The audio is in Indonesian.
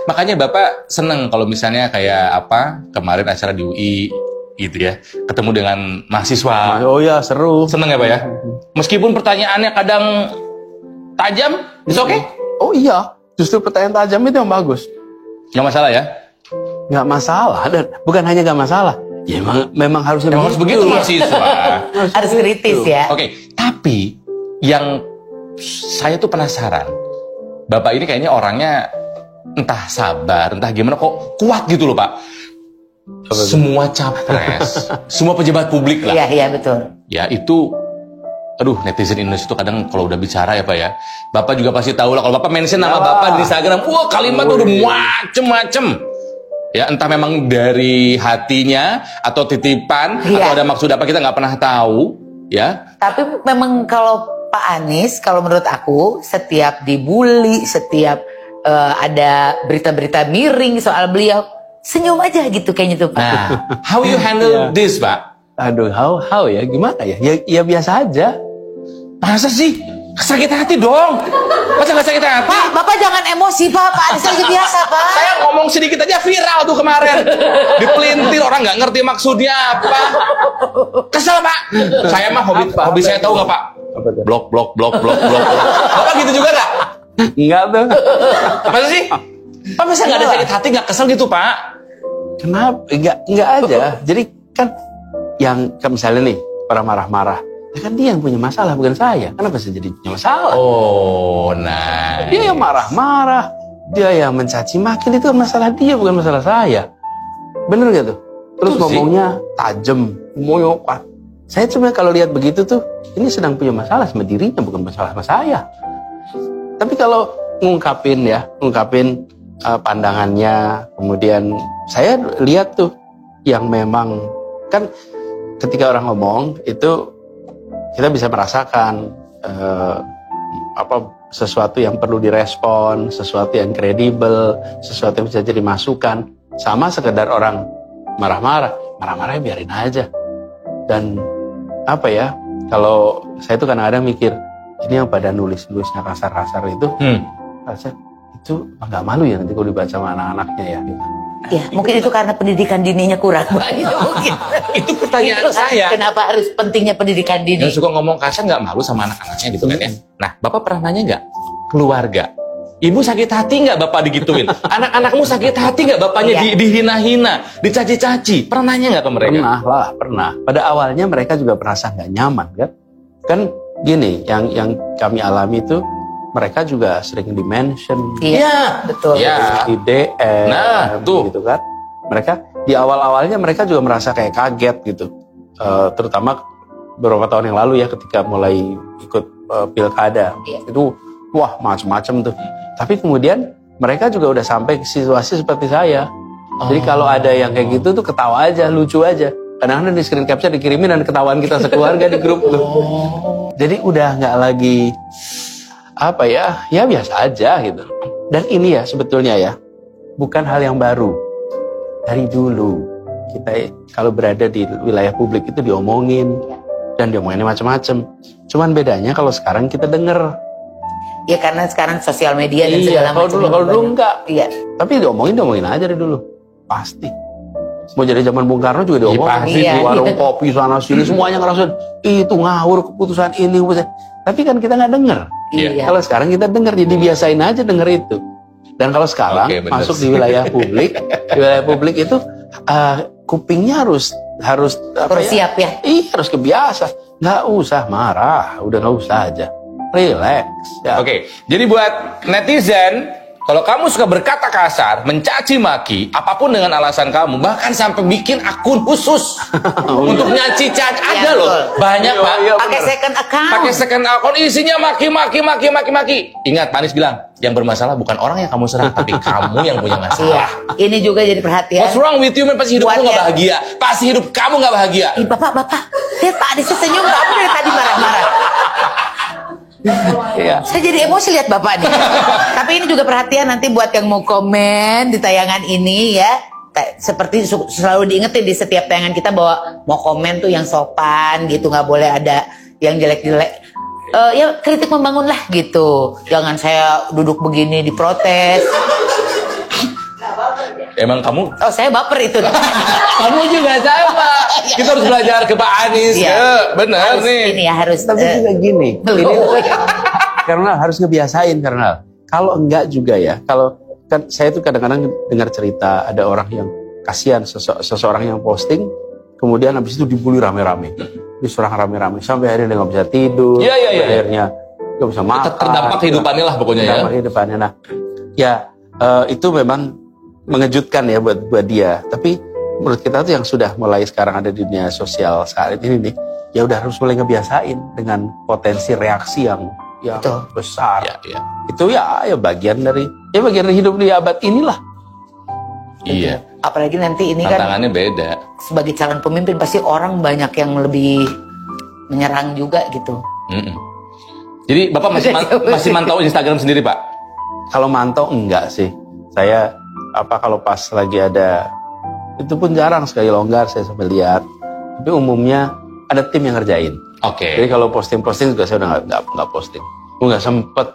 Makanya Bapak seneng kalau misalnya kayak apa kemarin acara di UI gitu ya, ketemu dengan mahasiswa. Oh ya, seru. Seneng ya Pak ya? Meskipun pertanyaannya kadang tajam, it's okay? Oh iya, justru pertanyaan tajam itu yang bagus. Nggak masalah ya? Nggak masalah, dan bukan hanya nggak masalah. Ya memang harusnya Emang harus begitu mahasiswa. Harus kritis ya. Oke, tapi yang saya tuh penasaran, Bapak ini kayaknya orangnya entah sabar, entah gimana kok kuat gitu loh Pak. Semua capres, semua pejabat publik lah. Iya, iya betul. Ya itu, aduh netizen Indonesia itu kadang kalau udah bicara ya Pak ya, Bapak juga pasti tahu lah kalau Bapak mention nama Bapak di Instagram, wah kalimat tuh udah macem-macem. Ya entah memang dari hatinya atau titipan atau ada maksud apa kita nggak pernah tahu ya. Tapi memang kalau Pak Anies, kalau menurut aku setiap dibully, setiap ada berita-berita miring soal beliau, senyum aja gitu kayaknya tuh Pak. Nah, how you handle this Pak? Aduh, how ya? Gimana ya? Ya biasa aja. Masa sih? Sakit hati dong. Masa nggak sakit hati? Pak, Bapak jangan emosi Pak. Pak Anies lagi biasa Pak. Saya ngomong sedikit aja viral tuh kemarin. Dipelintir orang nggak ngerti maksudnya apa. Kesel Pak. Saya mah hobi saya tahu nggak Pak? Blok. Bapak gitu juga nggak? Enggak tuh. Masa sih? Pak masa nggak ada sakit hati, nggak kesel gitu Pak? Kenapa? Enggak aja. Jadi kan yang misalnya nih orang marah-marah, ya kan dia yang punya masalah bukan saya. Kenapa saya jadi punya masalah? Oh, nah. Dia yang marah-marah, dia yang mencaci maki, itu masalah dia bukan masalah saya. Bener gak tuh? Terus Betul ngomongnya tajam, ngomongnya kuat. Saya cuma kalau lihat begitu tuh, ini sedang punya masalah sama dirinya bukan masalah sama saya. Tapi kalau ngungkapin pandangannya, kemudian saya lihat tuh yang memang kan ketika orang ngomong itu kita bisa merasakan sesuatu yang perlu direspon, sesuatu yang kredibel, sesuatu yang bisa jadi masukan, sama sekedar orang marah-marahnya biarin aja. Dan kalau saya tuh kadang-kadang mikir, ini yang pada nulisnya kasar-kasar itu, itu nggak malu ya nanti kalau dibaca sama anak-anaknya ya. Ya, mungkin itu karena pendidikan dininya kurang banyak mungkin. Itu pertanyaan saya. Kenapa harus pentingnya pendidikan dini? Yang suka ngomong kasar nggak malu sama anak-anaknya gitu kan ya. Nah, Bapak pernah nanya nggak? Keluarga. Ibu sakit hati nggak Bapak digituin? Anak-anakmu sakit hati nggak bapaknya dihina-hina, dicaci-caci? Pernah nanya nggak ke mereka? Pernah. Pada awalnya mereka juga merasa nggak nyaman kan. Kan gini, yang kami alami itu mereka juga sering di-mention. Iya, betul. Ya. Di DM. Nah, tuh. Gitu kan. Mereka di awal-awalnya mereka juga merasa kayak kaget gitu. Terutama beberapa tahun yang lalu ya ketika mulai ikut pilkada. Itu wah macam-macam tuh. Tapi kemudian mereka juga udah sampai ke situasi seperti saya. Jadi kalau ada yang kayak gitu tuh ketawa aja, lucu aja. Kadang-kadang di screen capture dikirimin dan ketahuan kita sekeluarga di grup tuh. Jadi udah nggak lagi ya biasa aja gitu. Dan ini ya sebetulnya ya bukan hal yang baru. Dari dulu kita kalau berada di wilayah publik itu diomongin dan diomonginnya macam-macam. Cuman bedanya kalau sekarang kita denger. Ya karena sekarang sosial media dan segala macam. Kalau dulu enggak. Iya. Tapi diomongin aja dari dulu. Pasti. Mau jadi zaman Bung Karno juga diomongin. Pasti. Di warung kopi sana sini semuanya ngerasain itu ngawur keputusan ini. Tapi kan kita nggak denger. Iya. Kalau sekarang kita denger, jadi biasain aja denger itu. Dan kalau sekarang masuk di wilayah publik, itu kupingnya harus siap ya. Iya, harus kebiasa. Nggak usah marah, udah nggak usah aja. Relax. Ya. Oke, jadi buat netizen, kalau kamu suka berkata kasar, mencaci maki, apapun dengan alasan kamu, bahkan sampai bikin akun khusus untuk nyaci-caci, ada loh, banyak Pak. Pakai second account. Pakai second account isinya maki. Ingat, Pak Anies bilang, yang bermasalah bukan orang yang kamu serang, tapi kamu yang punya masalah. Iya, ini juga jadi perhatian. What's wrong with you, man? Pasti hidup kamu nggak bahagia. Pasti hidup kamu nggak bahagia. Ih, Bapak, lihat Pak Anies senyum, kamu dari tadi marah-marah. Iya. Saya jadi emosi lihat Bapak nih. Tapi ini juga perhatian nanti buat yang mau komen di tayangan ini ya. Seperti selalu diingetin di setiap tayangan kita bahwa mau komen tuh yang sopan gitu, nggak boleh ada yang jelek-jelek. Ya kritik membangun lah gitu. Jangan saya duduk begini diprotes. Emang kamu Oh, saya baper itu. kamu juga sama. Kita harus belajar ke Pak Anies. Iya. Ya, benar Harus nih. ini ya harus. Tapi juga gini, ini karena harus ngebiasain karena kalau enggak juga ya, kalau kan saya tuh kadang-kadang dengar cerita ada orang yang kasihan seseorang yang posting, kemudian habis itu dibully rame-rame, diserang rame-rame sampai akhirnya dia nggak bisa tidur, Iya, iya, iya. akhirnya nggak bisa makan, Terdampak kehidupannya lah pokoknya ya. terdampak kehidupannya. Nah, ya itu memang mengejutkan ya buat dia. Tapi menurut kita tuh yang sudah mulai sekarang ada di dunia sosial saat ini nih, ya udah harus mulai ngebiasain dengan potensi reaksi yang Betul. besar. Iya, iya. Itu ya bagian dari hidup di abad inilah. Iya. Apalagi nanti ini kan Tantangannya beda. sebagai calon pemimpin pasti orang banyak yang lebih menyerang juga gitu. Mm-mm. Jadi Bapak masih mantau Instagram sendiri, Pak? Kalau mantau enggak sih. Saya kalau pas lagi ada, itu pun jarang sekali longgar saya sampai lihat. Tapi umumnya ada tim yang ngerjain. Oke. Jadi kalau posting juga saya udah nggak posting. Gue nggak sempet